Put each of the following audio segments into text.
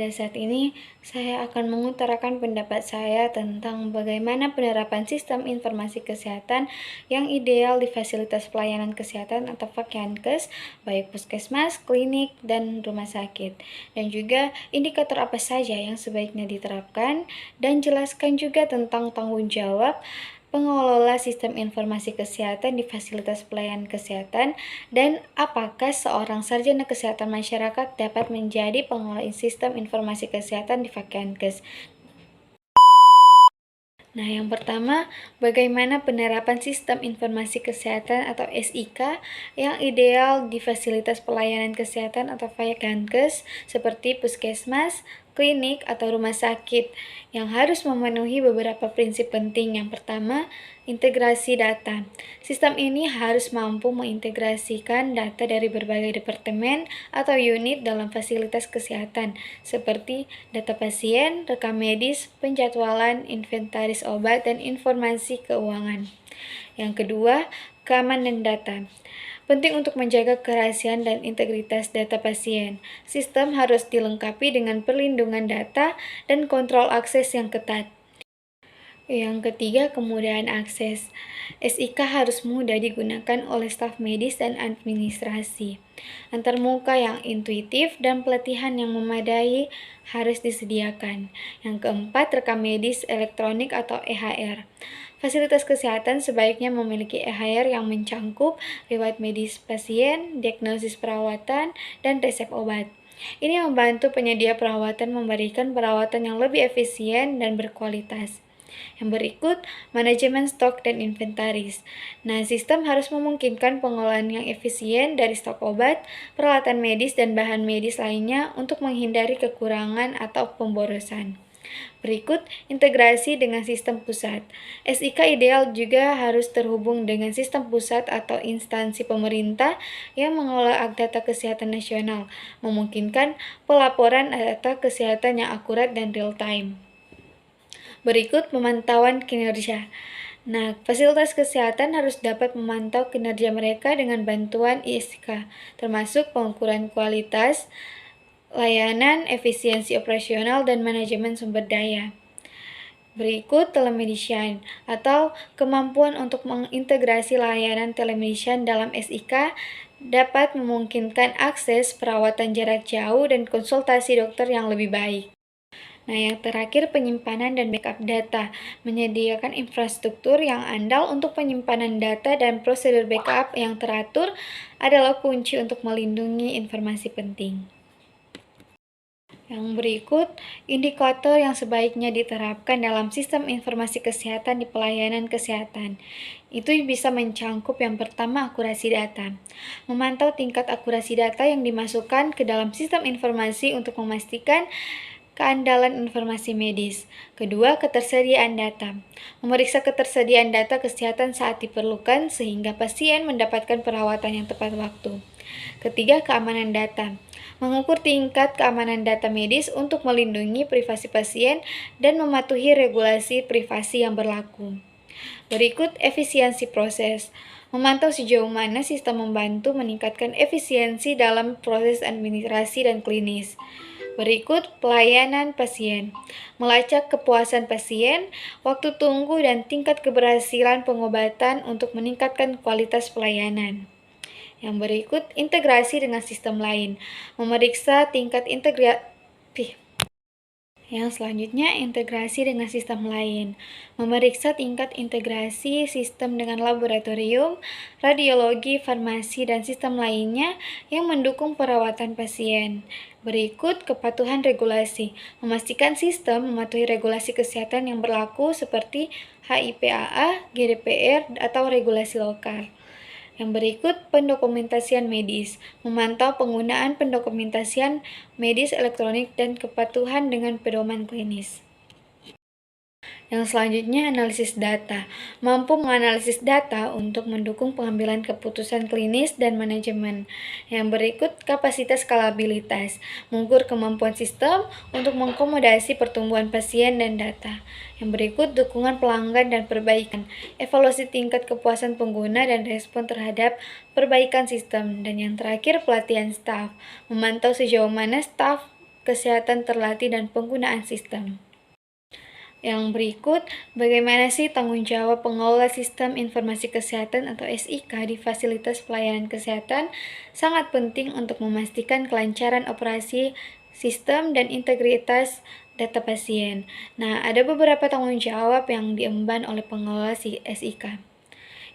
Pada saat ini, saya akan mengutarakan pendapat saya tentang bagaimana penerapan sistem informasi kesehatan yang ideal di fasilitas pelayanan kesehatan atau Vakenkes, baik puskesmas, klinik, dan rumah sakit. Dan juga indikator apa saja yang sebaiknya diterapkan, dan jelaskan juga tentang tanggung jawab pengelola sistem informasi kesehatan di fasilitas pelayanan kesehatan, dan apakah seorang sarjana kesehatan masyarakat dapat menjadi pengelola sistem informasi kesehatan di Vakenkes. Nah, yang pertama, bagaimana penerapan sistem informasi kesehatan atau SIK yang ideal di fasilitas pelayanan kesehatan atau Vakenkes seperti puskesmas, klinik, atau rumah sakit yang harus memenuhi beberapa prinsip penting. Yang pertama, integrasi data. Sistem ini harus mampu mengintegrasikan data dari berbagai departemen atau unit dalam fasilitas kesehatan, seperti data pasien, rekam medis, penjadwalan, inventaris obat, dan informasi keuangan. Yang kedua, keamanan data. Penting untuk menjaga kerahasiaan dan integritas data pasien. Sistem harus dilengkapi dengan perlindungan data dan kontrol akses yang ketat. Yang ketiga, kemudahan akses. SIK harus mudah digunakan oleh staf medis dan administrasi. Antarmuka yang intuitif dan pelatihan yang memadai harus disediakan. Yang keempat, rekam medis elektronik atau EHR. Fasilitas kesehatan sebaiknya memiliki EHR yang mencangkup riwayat medis pasien, diagnosis perawatan, dan resep obat. Ini membantu penyedia perawatan memberikan perawatan yang lebih efisien dan berkualitas. Yang berikut, manajemen stok dan inventaris. Nah, sistem harus memungkinkan pengelolaan yang efisien dari stok obat, peralatan medis, dan bahan medis lainnya untuk menghindari kekurangan atau pemborosan. Berikut, integrasi dengan sistem pusat. SIK ideal juga harus terhubung dengan sistem pusat atau instansi pemerintah yang mengelola data kesehatan nasional, memungkinkan pelaporan data kesehatan yang akurat dan real-time. Berikut pemantauan kinerja. Nah, fasilitas kesehatan harus dapat memantau kinerja mereka dengan bantuan ISK, termasuk pengukuran kualitas, layanan, efisiensi operasional, dan manajemen sumber daya. Berikut telemedicine atau kemampuan untuk mengintegrasi layanan telemedicine dalam SIK dapat memungkinkan akses perawatan jarak jauh dan konsultasi dokter yang lebih baik. Nah, yang terakhir, penyimpanan dan backup data. Menyediakan infrastruktur yang andal untuk penyimpanan data dan prosedur backup yang teratur adalah kunci untuk melindungi informasi penting. Yang berikut, indikator yang sebaiknya diterapkan dalam sistem informasi kesehatan di pelayanan kesehatan. Itu bisa mencangkup yang pertama, akurasi data. Memantau tingkat akurasi data yang dimasukkan ke dalam sistem informasi untuk memastikan keandalan informasi medis. Kedua, ketersediaan data. Memeriksa ketersediaan data kesehatan saat diperlukan sehingga pasien mendapatkan perawatan yang tepat waktu. Ketiga, keamanan data. Mengukur tingkat keamanan data medis untuk melindungi privasi pasien dan mematuhi regulasi privasi yang berlaku. Berikut efisiensi proses. Memantau sejauh mana sistem membantu meningkatkan efisiensi dalam proses administrasi dan klinis. Berikut pelayanan pasien. Melacak kepuasan pasien, waktu tunggu, dan tingkat keberhasilan pengobatan untuk meningkatkan kualitas pelayanan. Yang berikut, integrasi dengan sistem lain. Memeriksa tingkat integrasi. Yang selanjutnya, integrasi dengan sistem lain. Memeriksa tingkat integrasi sistem dengan laboratorium, radiologi, farmasi, dan sistem lainnya yang mendukung perawatan pasien. Berikut, kepatuhan regulasi. Memastikan sistem mematuhi regulasi kesehatan yang berlaku seperti HIPAA, GDPR, atau regulasi lokal. Yang berikut, pendokumentasian medis. Memantau penggunaan pendokumentasian medis elektronik dan kepatuhan dengan pedoman klinis. Yang selanjutnya, analisis data. Mampu menganalisis data untuk mendukung pengambilan keputusan klinis dan manajemen. Yang berikut, kapasitas skalabilitas. Mengukur kemampuan sistem untuk mengakomodasi pertumbuhan pasien dan data. Yang berikut, dukungan pelanggan dan perbaikan. Evaluasi tingkat kepuasan pengguna dan respon terhadap perbaikan sistem. Dan yang terakhir, pelatihan staf. Memantau sejauh mana staf kesehatan terlatih dan penggunaan sistem. Yang berikut, bagaimana sih tanggung jawab pengelola sistem informasi kesehatan atau SIK di fasilitas pelayanan kesehatan? Sangat penting untuk memastikan kelancaran operasi sistem dan integritas data pasien. Nah, ada beberapa tanggung jawab yang diemban oleh pengelola SIK.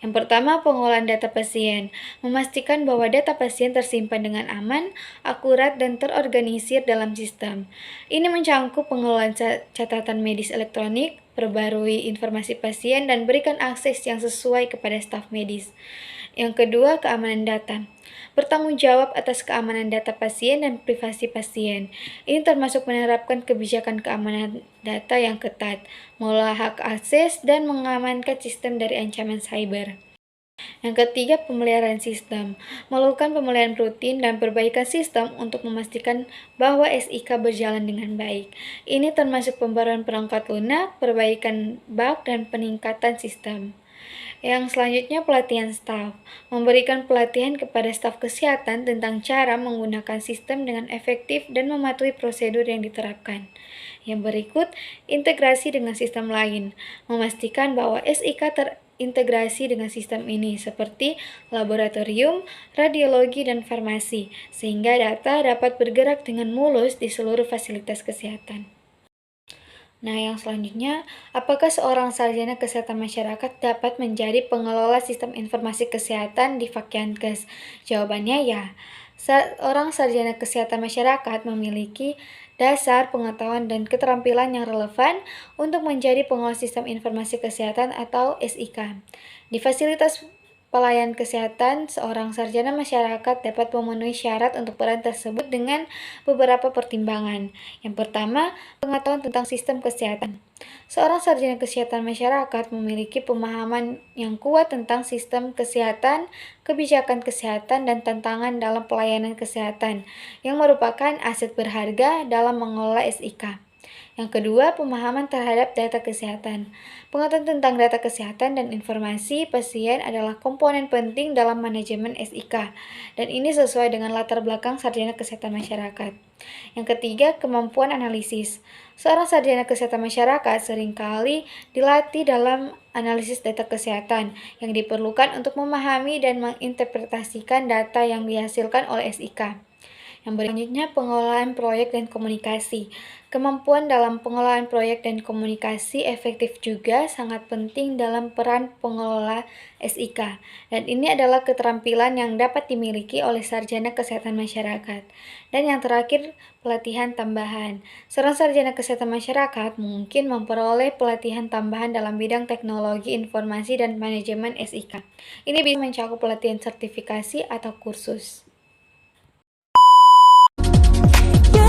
Yang pertama, pengolahan data pasien. Memastikan bahwa data pasien tersimpan dengan aman, akurat, dan terorganisir dalam sistem. Ini mencangkup pengelolaan catatan medis elektronik, perbarui informasi pasien, dan berikan akses yang sesuai kepada staf medis. Yang kedua, keamanan data. Bertanggung jawab atas keamanan data pasien dan privasi pasien. Ini termasuk menerapkan kebijakan keamanan data yang ketat, mengelola hak akses, dan mengamankan sistem dari ancaman cyber. Yang ketiga, pemeliharaan sistem. Melakukan pemeliharaan rutin dan perbaikan sistem untuk memastikan bahwa SIK berjalan dengan baik. Ini termasuk pembaruan perangkat lunak, perbaikan bug, dan peningkatan sistem. Yang selanjutnya, pelatihan staf. Memberikan pelatihan kepada staf kesehatan tentang cara menggunakan sistem dengan efektif dan mematuhi prosedur yang diterapkan. Yang berikut, integrasi dengan sistem lain. Memastikan bahwa SIK terintegrasi dengan sistem ini seperti laboratorium, radiologi, dan farmasi, sehingga data dapat bergerak dengan mulus di seluruh fasilitas kesehatan. Nah, yang selanjutnya, apakah seorang sarjana kesehatan masyarakat dapat menjadi pengelola sistem informasi kesehatan di Fakyankes? Jawabannya ya. Seorang sarjana kesehatan masyarakat memiliki dasar pengetahuan dan keterampilan yang relevan untuk menjadi pengelola sistem informasi kesehatan atau SIK. Di fasilitas pelayanan kesehatan, seorang sarjana masyarakat dapat memenuhi syarat untuk peran tersebut dengan beberapa pertimbangan. Yang pertama, pengetahuan tentang sistem kesehatan. Seorang sarjana kesehatan masyarakat memiliki pemahaman yang kuat tentang sistem kesehatan, kebijakan kesehatan, dan tantangan dalam pelayanan kesehatan, yang merupakan aset berharga dalam mengelola SIK. Yang kedua, pemahaman terhadap data kesehatan. Pengetahuan tentang data kesehatan dan informasi pasien adalah komponen penting dalam manajemen SIK, dan ini sesuai dengan latar belakang sarjana kesehatan masyarakat. Yang ketiga, kemampuan analisis. Seorang sarjana kesehatan masyarakat seringkali dilatih dalam analisis data kesehatan yang diperlukan untuk memahami dan menginterpretasikan data yang dihasilkan oleh SIK. Yang berikutnya, pengelolaan proyek dan komunikasi. Kemampuan dalam pengelolaan proyek dan komunikasi efektif juga sangat penting dalam peran pengelola SIK. Dan ini adalah keterampilan yang dapat dimiliki oleh sarjana kesehatan masyarakat. Dan yang terakhir, pelatihan tambahan. Seorang sarjana kesehatan masyarakat mungkin memperoleh pelatihan tambahan dalam bidang teknologi informasi dan manajemen SIK. Ini bisa mencakup pelatihan sertifikasi atau kursus.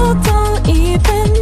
You don't even